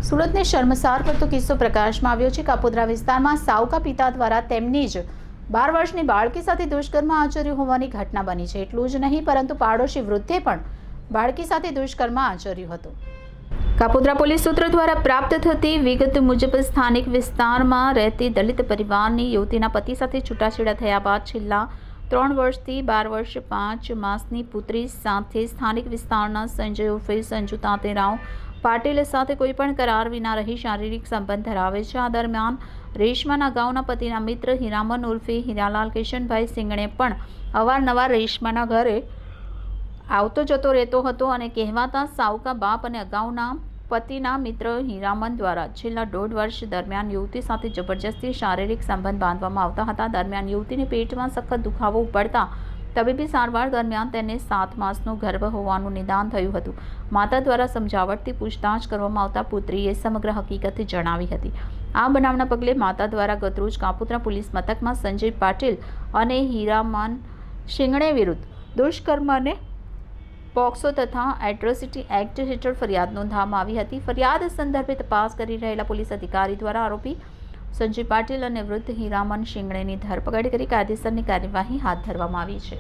સુરતને શર્મસાર કરતો કિસ્સો પ્રકાશમાં આવ્યો છે। કાપોદ્રા વિસ્તારમાં સાવકા પિતા દ્વારા તેમની જ 12 વર્ષની બાળકી સાથે દુષ્કર્મ આચર્યું હોવાની ઘટના બની છે। એટલું જ નહીં પરંતુ પાડોશી વૃદ્ધે પણ બાળકી સાથે દુષ્કર્મ આચર્યું હતું। કાપોદ્રા પોલીસ સૂત્રો દ્વારા પ્રાપ્ત થતી વિગત મુજબ સ્થાનિક વિસ્તારમાં રહેતી દલિત પરિવારની યુવતીના પતિ સાથે છૂટાછેડા થયા બાદ છેલ્લા 3 વર્ષથી 12 વર્ષ 5 માસની પુત્રી સાથે સ્થાનિક વિસ્તારના સંજય ઉર્ફે સંજુ તાતેરાવ પાટીલ સાથે કોઈપણ કરાર વિના રહી શારીરિક સંબંધ ધરાવે છે। આ દરમિયાન રેશમાના અગાઉના પતિના મિત્ર હીરામન ઉર્ફે હીરાલાલ કિશનભાઈ સિંગણે પણ અવારનવાર રેશમાના ઘરે આવતો જતો રહેતો હતો અને કહેવાતા સાવકા બાપ અને અગાઉના પતિના મિત્ર હીરામન દ્વારા છેલ્લા 1.5 વર્ષ દરમિયાન યુવતી સાથે જબરજસ્તી શારીરિક સંબંધ બાંધવામાં આવતા હતા। દરમિયાન યુવતીને પેટમાં સખત દુખાવો ઉપડતા તબીબી સારવાર દરમિયાન તેને 7 માસનો ગર્ભ હોવાનું નિદાન થયું હતું। માતા દ્વારા સમજાવટથી પૂછતાછ કરવામાં આવતા પુત્રીએ સમગ્ર હકીકત જણાવી હતી। આ બનાવના પગલે માતા દ્વારા ગતરોજ કાપોદ્રા પોલીસ મથકમાં સંજય પાટીલ અને હીરામન સિંગણે વિરુદ્ધ દુષ્કર્મને પોક્સો તથા એટ્રોસિટી એક્ટ હેઠળ ફરિયાદ નોંધવામાં આવી હતી। ફરિયાદ સંદર્ભે તપાસ કરી રહેલા પોલીસ અધિકારી દ્વારા આરોપી સંજય પાટીલ અને વૃદ્ધ હીરામન સિંગણેની ધરપકડ કરી કાયદેસરની કાર્યવાહી હાથ ધરવામાં આવી છે।